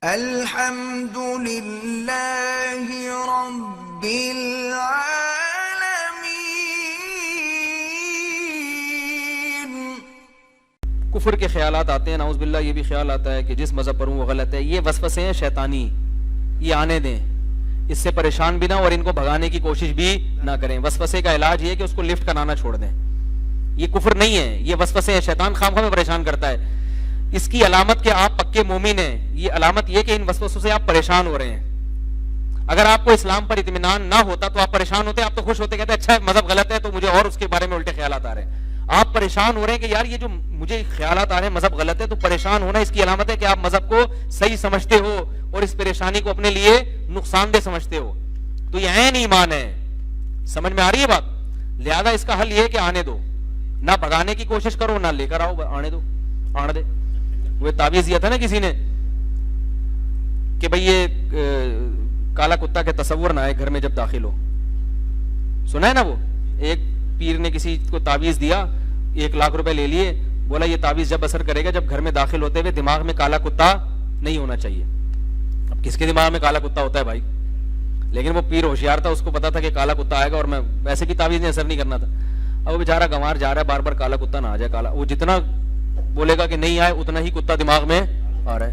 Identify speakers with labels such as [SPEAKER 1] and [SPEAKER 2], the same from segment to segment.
[SPEAKER 1] الحمد للہ رب العالمین۔
[SPEAKER 2] کفر کے خیالات آتے ہیں، نعوذ باللہ یہ بھی خیال آتا ہے کہ جس مذہب پر ہوں وہ غلط ہے۔ یہ وسوسے ہیں شیطانی، یہ آنے دیں، اس سے پریشان بھی نہ اور ان کو بھگانے کی کوشش بھی نہ کریں۔ وسوسے کا علاج یہ ہے کہ اس کو لفٹ کرانا چھوڑ دیں۔ یہ کفر نہیں ہے، یہ وسوسے ہیں، شیطان خامخواہ میں پریشان کرتا ہے۔ اس کی علامت کہ آپ پکے مومن ہیں، یہ علامت یہ کہ ان وسوسوں سے آپ پریشان ہو رہے ہیں۔ اگر آپ کو اسلام پر اطمینان نہ ہوتا تو آپ پریشان ہوتے، آپ تو خوش ہوتے، کہتے اچھا مذہب غلط ہے تو مجھے اور اس کے بارے میں الٹے خیالات آ رہے ہیں۔ آپ پریشان ہو رہے ہیں کہ یار یہ جو مجھے خیالات آ رہے ہیں مذہب غلط ہے، تو پریشان ہونا اس کی علامت ہے کہ آپ مذہب کو صحیح سمجھتے ہو اور اس پریشانی کو اپنے لیے نقصان دہ سمجھتے ہو۔ تو یہ عین ایمان ہے، سمجھ میں آ رہی ہے بات؟ لہذا اس کا حل یہ ہے کہ آنے دو، نہ بھگانے کی کوشش کرو نہ لے کر آؤ، آنے دو، آنے دے۔ وہ تعویذ دیا تھا نا کسی نے کہ بھئی یہ کالا کتا کے تصور نہ آئے گھر میں جب داخل ہو، سنا ہے نا؟ وہ ایک پیر نے کسی کو تعویذ دیا، 1,00,000 روپے لے لیے، بولا یہ تعویذ جب اثر کرے گا جب گھر میں داخل ہوتے ہوئے دماغ میں کالا کتا نہیں ہونا چاہیے۔ اب کس کے دماغ میں کالا کتا ہوتا ہے بھائی؟ لیکن وہ پیر ہوشیار تھا، اس کو پتا تھا کہ کالا کتا آئے گا اور میں ویسے بھی تعویذ نے اثر نہیں کرنا تھا۔ اب وہ بیچارہ گنوار جا رہا ہے، بار بار کالا کتا نہ آ جائے، کالا، وہ جتنا بولے گا کہ نہیں آئے اتنا ہی کتا دماغ میں آ رہا ہے۔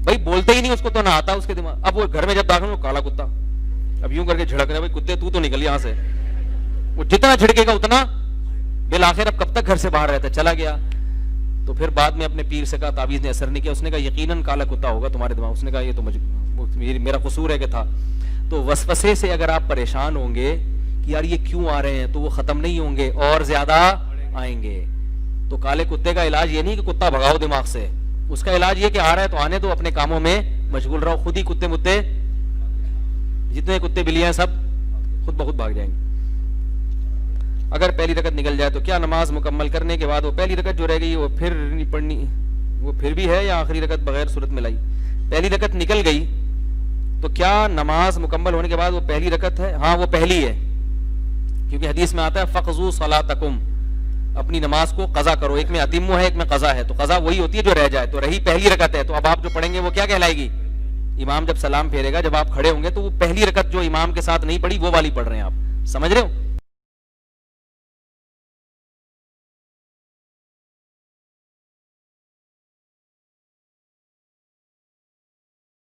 [SPEAKER 2] بھائی بولتے ہی نہیں اس کو تو نہ آتا اس کے دماغ۔ اب وہ گھر میں جب داخل ہو کالا کتا، اب یوں کر کے جھڑک رہے، بھائی کتے تو نکل یہاں سے۔ وہ جتنا جھڑکے گا اتنا بالآخر اب کب تک گھر سے باہر رہتا ہے، چلا گیا۔ تو پھر بعد میں اپنے پیر سے کہا تعویذ نے اثر نہیں کیا، اس نے کہا یقیناً کالا کتا ہوگا تمہارے دماغ۔ اس نے کہا یہ تو میرا قصور ہے کہ تھا۔ تو وسوسے سے اگر آپ پریشان ہوں گے کہ یار یہ کیوں آ رہے ہیں، تو وہ ختم نہیں ہوں گے اور زیادہ آئیں گے۔ تو کالے کتے کا علاج یہ نہیں کہ کتا بھگاؤ دماغ سے، اس کا علاج یہ کہ آ رہا ہے تو آنے دو، اپنے کاموں میں مشغول رہو، خود ہی کتے متے جتنے کتے بلیاں ہیں سب خود بخود بھاگ جائیں گے۔ اگر پہلی رکعت نکل جائے تو کیا نماز مکمل کرنے کے بعد وہ پہلی رکعت جو رہ گئی وہ پھر نہیں پڑھنی، وہ پھر بھی ہے یا آخری رکعت بغیر صورت ملائی؟ پہلی رکعت نکل گئی تو کیا نماز مکمل ہونے کے بعد وہ پہلی رکعت ہے؟ ہاں وہ پہلی ہے، کیونکہ حدیث میں آتا ہے فقضوا صلاتکم، اپنی نماز کو قضا کرو۔ ایک میں اتموا ہے، ایک میں قضا ہے، تو قضا وہی ہوتی ہے جو رہ جائے، تو رہی پہلی رکعت ہے۔ تو اب آپ جو پڑھیں گے وہ کیا کہلائے گی؟ امام جب سلام پھیرے گا، جب آپ کھڑے ہوں گے تو وہ پہلی رکعت جو امام کے ساتھ نہیں پڑھی وہ والی پڑھ رہے ہیں آپ، سمجھ رہے ہو؟